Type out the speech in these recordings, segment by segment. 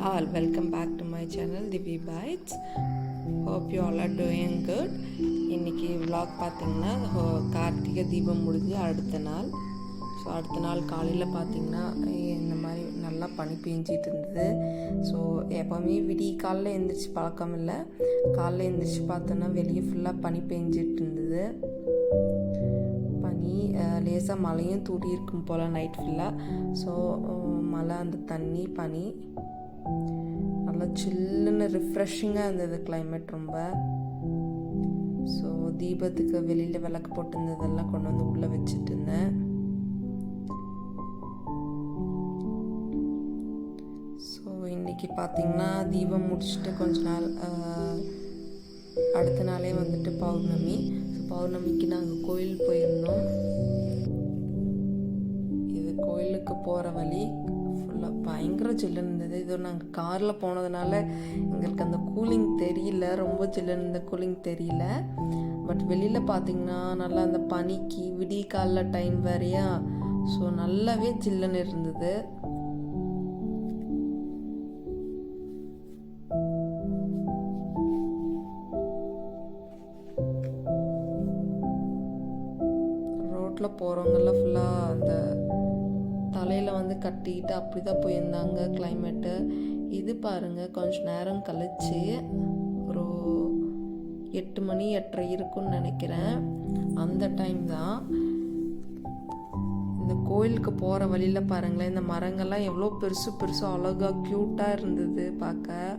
all, welcome back to my channel Divi Bites. Hope you all are doing good. இன்னைக்கு vlog பார்த்தீங்கன்னா கார்த்திகை தீபம் முடிஞ்சு அடுத்த நாள் காலையில் பார்த்தீங்கன்னா இந்த மாதிரி நல்லா பனி பெஞ்சிட்டு இருந்தது. ஸோ எப்போவுமே விடிய காலையில் எழுந்திரிச்சு பழக்கம் இல்லை. காலையில் எழுந்திரிச்சு பார்த்தோன்னா வெளியே ஃபுல்லாக பனி பெஞ்சிட்டு இருந்தது. பனி லேசாக மழையும் தூடி இருக்கும் போல் நைட் ஃபுல்லாக. ஸோ மழை, அந்த தண்ணி, பனி நல்லா சில்லுன்னு ரிஃப்ரெஷிங்காக இருந்தது கிளைமேட் ரொம்ப. ஸோ தீபத்துக்கு வெளியில் விளக்கு போட்டுருந்ததெல்லாம் கொண்டு வந்து உள்ளே வச்சுட்டு இருந்தேன். ஸோ இன்றைக்கி பார்த்திங்கன்னா தீபம் முடிச்சுட்டு கொஞ்ச நாள் அடுத்த நாளே வந்துட்டு பௌர்ணமி. ஸோ பௌர்ணமிக்கு நாங்கள் கோயில் போயிருந்தோம். இது கோயிலுக்கு போகிற வழி ஃபுல்லாக பயங்கர ஜில்லுன்னு இருந்தது. இது நாங்கள் காரில் போனதுனால எங்களுக்கு அந்த கூலிங் தெரியல, ரொம்ப ஜில்லுன்னு இருந்த கூலிங் தெரியல. பட் வெளியில் பார்த்திங்கன்னா நல்லா அந்த பனிக்கு விடிய காலில் டைம் வேறையா, ஸோ நல்லாவே ஜில்லுன்னு இருந்தது. ரோட்டில் போகிறவங்கெல்லாம் ஃபுல்லாக அந்த தலையில் வந்து கட்டிக்கிட்டு அப்படி தான் போயிருந்தாங்க கிளைமேட்டு. இது பாருங்கள், கொஞ்சம் நேரம் கழிச்சு ஒரு 8 மணி 8:30 இருக்குன்னு நினைக்கிறேன். அந்த டைம் தான் இந்த கோயிலுக்கு போகிற வழியில் பாருங்களேன், இந்த மரங்கள்லாம் எவ்வளோ பெருசு அழகாக க்யூட்டாக இருந்தது பார்க்க.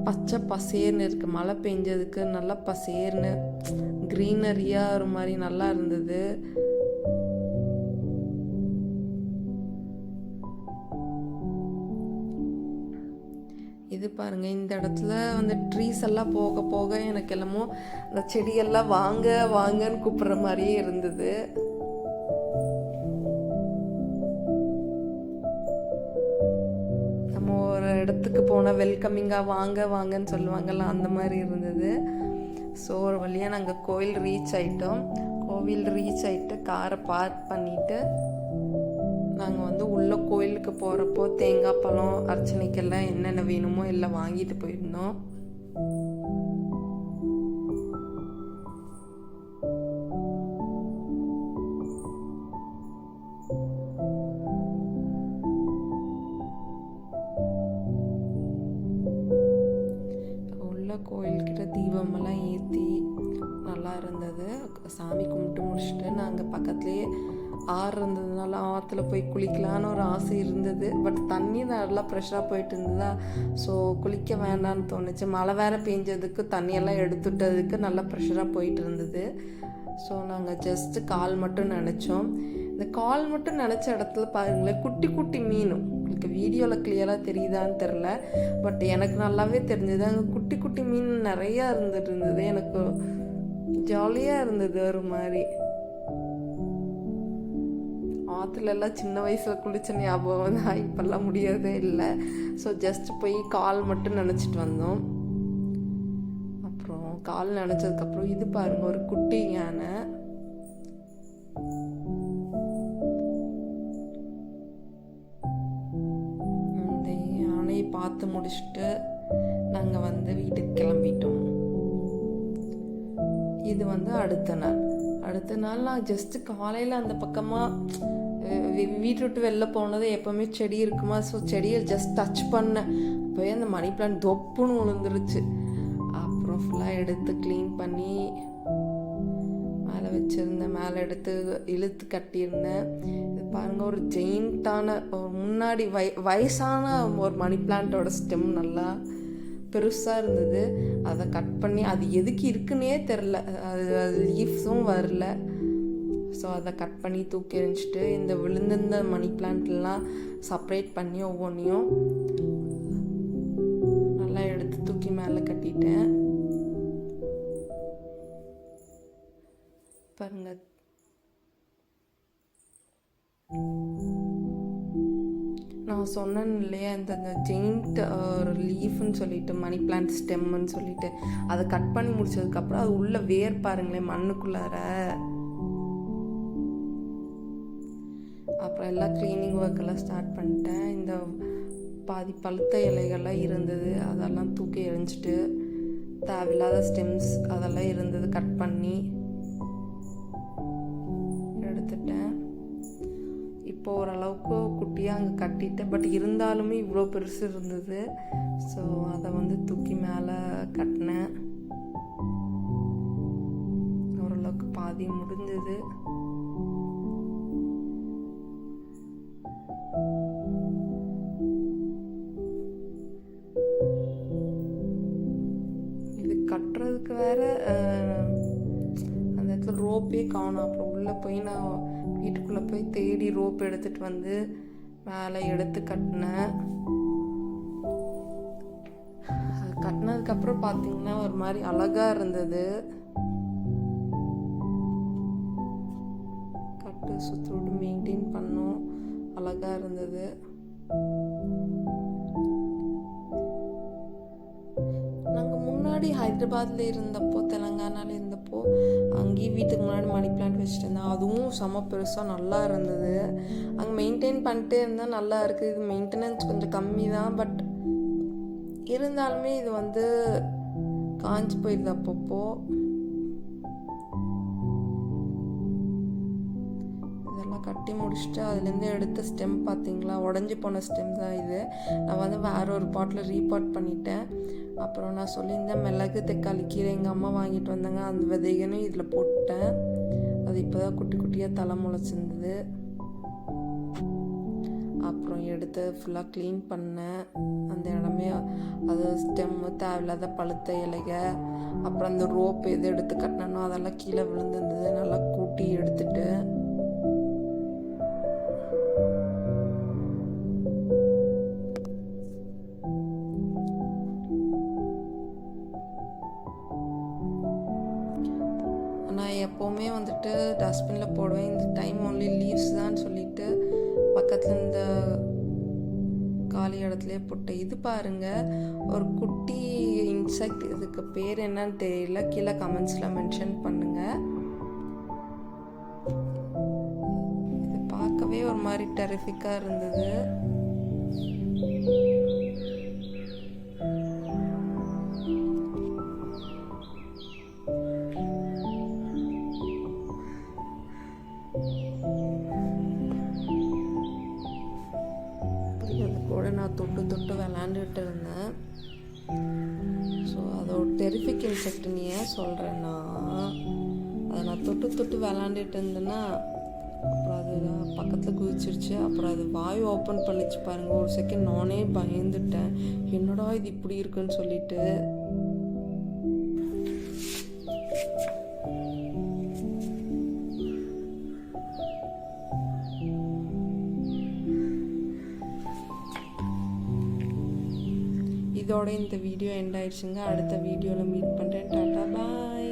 பச்சை பசேர்னு இருக்குது. மழை பெஞ்சதுக்கு நல்லா பசேர்னு க்ரீனரியாக ஒரு மாதிரி நல்லா இருந்தது. இது பாருங்க, இந்த இடத்துல வந்து ட்ரீஸ் எல்லாம் போக போக எனக்கு எல்லாமோ அந்த செடியெல்லாம் வாங்கன்னு கூப்பிடுற மாதிரியே இருந்தது. நம்ம ஒரு இடத்துக்கு போனால் வெல்கமிங்காக வாங்கன்னு சொல்லுவாங்கல்ல, அந்த மாதிரி இருந்தது. ஸோ ஒரு வழியாக நாங்கள் கோவில் ரீச் ஆகிட்டு காரை பார்க் பண்ணிவிட்டு நாங்கள் வந்து உள்ள கோயிலுக்கு போகிறப்போ தேங்காய் பழம் அர்ச்சனைக்கெல்லாம் என்னென்ன வேணுமோ எல்லாம் வாங்கிட்டு போயிருந்தோம். உள்ள கோயில்கிட்ட தீபமெல்லாம் ஏற்றி நல்லா இருந்தது. சாமி கும்பிட்டு முடிச்சுட்டு நாங்கள் பக்கத்துலேயே ஆறு இருந்ததுனால ஆற்றுல போய் குளிக்கலான்னு ஒரு ஆசை இருந்தது. பட் தண்ணி நல்லா ப்ரெஷராக போயிட்டு இருந்ததா, ஸோ குளிக்க வேண்டான்னு தோணுச்சு. மழை வேறு பெஞ்சதுக்கு தண்ணியெல்லாம் எடுத்துட்டதுக்கு நல்லா ப்ரெஷராக போயிட்டு இருந்தது. ஸோ நாங்கள் ஜஸ்ட்டு கால் மட்டும் நினச்சோம். இந்த கால் மட்டும் நினச்ச இடத்துல பாருங்களேன், குட்டி குட்டி மீனும் உங்களுக்கு வீடியோவில் கிளியராக தெரியுதான்னு தெரில, பட் எனக்கு நல்லாவே தெரிஞ்சது. அங்கே குட்டி குட்டி மீன் நிறையா இருந்தது. எனக்கு ஜாலியாக இருந்தது. ஒரு மாதிரி ஆற்றுலெல்லாம் சின்ன வயசில் குளிச்ச ஞாபகம் தான், இப்போல்லாம் முடியறதே இல்லை. ஸோ ஜஸ்ட் போய் கால் மட்டும் நினச்சிட்டு வந்தோம். அப்புறம் கால் நினச்சதுக்கப்புறம் இது பாருங்கள், ஒரு குட்டி யானை. இந்த யானையை பார்த்து முடிச்சுட்டு நாங்கள் வந்து வீட்டுக்கு கிளம்பிட்டோம். இது வந்து அடுத்த நாள் நான் ஜஸ்ட்டு காலையில் அந்த பக்கமாக வீட்டை விட்டு வெளில போனது எப்போவுமே செடி இருக்குமா, ஸோ செடியை ஜஸ்ட் டச் பண்ணேன். அப்போயே அந்த மணி பிளான்ட் தொப்புன்னு விழுந்துருச்சு. அப்புறம் ஃபுல்லாக எடுத்து க்ளீன் பண்ணி மேலே வச்சுருந்தேன். மேலே எடுத்து இழுத்து கட்டியிருந்தேன். இது பாருங்கள், ஒரு ஜெயிண்ட்டான முன்னாடி வயசான ஒரு மணி பிளான்ட்டோட ஸ்டெம் நல்லா பெருசாக இருந்தது. அதை கட் பண்ணி, அது எதுக்கு இருக்குன்னே தெரில, அது லீவ்ஸும் வரல. ஸோ அதை கட் பண்ணி தூக்கி எறிஞ்சிட்டு இந்த விழுந்திருந்த மணி பிளான்ட்லாம் செப்ரேட் பண்ணி ஒவ்வொன்றையும் நல்லா எடுத்து தூக்கி மேலே கட்டிட்டேன். பாருங்க, நான் சொன்னேன் இல்லையா, இந்த ஜெயிண்ட் ஒரு லீஃப்னு சொல்லிட்டு மணி பிளான்ட் ஸ்டெம்முன்னு சொல்லிட்டு அதை கட் பண்ணி முடிச்சதுக்கப்புறம் அது உள்ள வேர் பாருங்களேன் மண்ணுக்குள்ளார. அப்புறம் எல்லாம் க்ளீனிங் ஒர்க்கெல்லாம் ஸ்டார்ட் பண்ணிட்டேன். இந்த பாதி பழுத்த இலைகள்லாம் இருந்தது, அதெல்லாம் தூக்கி எறிஞ்சிட்டு தேவையில்லாத ஸ்டெம்ஸ் அதெல்லாம் இருந்தது கட் பண்ணி எடுத்துட்டேன். இப்போ ஓரளவுக்கு குட்டியாக அங்கே கட்டிட்டேன். பட் இருந்தாலுமே இவ்வளோ பெருசு இருந்தது. ஸோ அதை வந்து தூக்கி மேலே கட்டினேன். ஓரளவுக்கு பாதி முடிஞ்சது. இது கட்டுறதுக்கு வேற அந்த இடத்துல ரோப்பே காணும். அப்புறம் உள்ளே போய் நான் வீட்டுக்குள்ளே போய் தேடி ரோப் எடுத்துகிட்டு வந்து மேலே எடுத்து கட்டினேன். கட்டினதுக்கப்புறம் பார்த்தீங்கன்னா ஒரு மாதிரி அழகாக இருந்தது. கட்டு சுற்றி மெயின்டைன் பண்ணோம், அழகாக இருந்தது. நாங்கள் முன்னாடி ஹைதராபாத்தில் இருந்தப்போ, தெலுங்கானாவில் இருந்தப்போ அங்கேயும் வீட்டுக்கு முன்னாடி மணி பிளான்ட் வச்சுட்டு இருந்தேன். அதுவும் செம பெருசாக நல்லா இருந்தது. அங்கே மெயின்டைன் பண்ணிட்டே இருந்தால் நல்லா இருக்குது. இது மெயின்டெனன்ஸ் கொஞ்சம் கம்மி தான். பட் இருந்தாலுமே இது வந்து காஞ்சி போயிடுது அப்பப்போ. இதெல்லாம் கட்டி முடிச்சுட்டு அதுலேருந்து எடுத்த ஸ்டெம் பார்த்தீங்களா, உடஞ்சி போன ஸ்டெம் தான் இது. நான் வந்து வேற ஒரு பாட்டில் ரீபாட் பண்ணிட்டேன். அப்புறம் நான் சொல்லியிருந்தேன் மிளகு தக்காளி கீரை எங்கள் அம்மா வாங்கிட்டு வந்தாங்க, அந்த விதைகளையும் இதில் போட்டேன். அது இப்போ தான் குட்டி குட்டியாக தலை முளைச்சிருந்தது. அப்புறம் எடுத்து ஃபுல்லாக க்ளீன் பண்ணேன் அந்த இடமே. அது ஸ்டெம்மு தேவையில்லாத பழுத்த இலைக, அப்புறம் அந்த ரோப் எது எடுத்து கட்டினோ அதெல்லாம் கீழே விழுந்துருந்தது. நல்லா கூட்டி எடுத்துட்டு நான் எப்போவுமே வந்துட்டு டஸ்ட்பினில் போடுவேன். இந்த டைம் ஒன்லி லீவ்ஸ் தான் சொல்லிட்டு பக்கத்தில் இந்த காலி இடத்துலையே போட்டேன். இது பாருங்கள், ஒரு குட்டி இன்செக்ட், இதுக்கு பேர் என்னன்னு தெரியல, கீழே கமெண்ட்ஸில் மென்ஷன் பண்ணுங்கள். இது பார்க்கவே ஒரு மாதிரி டெரிஃபிக்காக இருந்தது. கூட நான் தொட்டு தொட்டு விளாண்டுட்டு இருந்தேன். ஸோ அதோட டெரிஃபிக் இன்செக்ட்னு ஏன் சொல்கிறேன்னா, அதை நான் தொட்டு தொட்டு விளாண்டுட்டு இருந்தேன்னா அப்புறம் அது பக்கத்தில் குதிச்சிருச்சு. அப்புறம் அது வாய் ஓப்பன் பண்ணிச்சு பாருங்கள். ஒரு செகண்ட் நானே பயந்துட்டேன், என்னடா இது இப்படி இருக்குன்னு சொல்லிட்டு. இதோட இந்த வீடியோ எண்ட் ஆயிடுச்சுங்க. அடுத்த வீடியோவில் மீட் பண்ணுறேன். டாட்டா பாய்.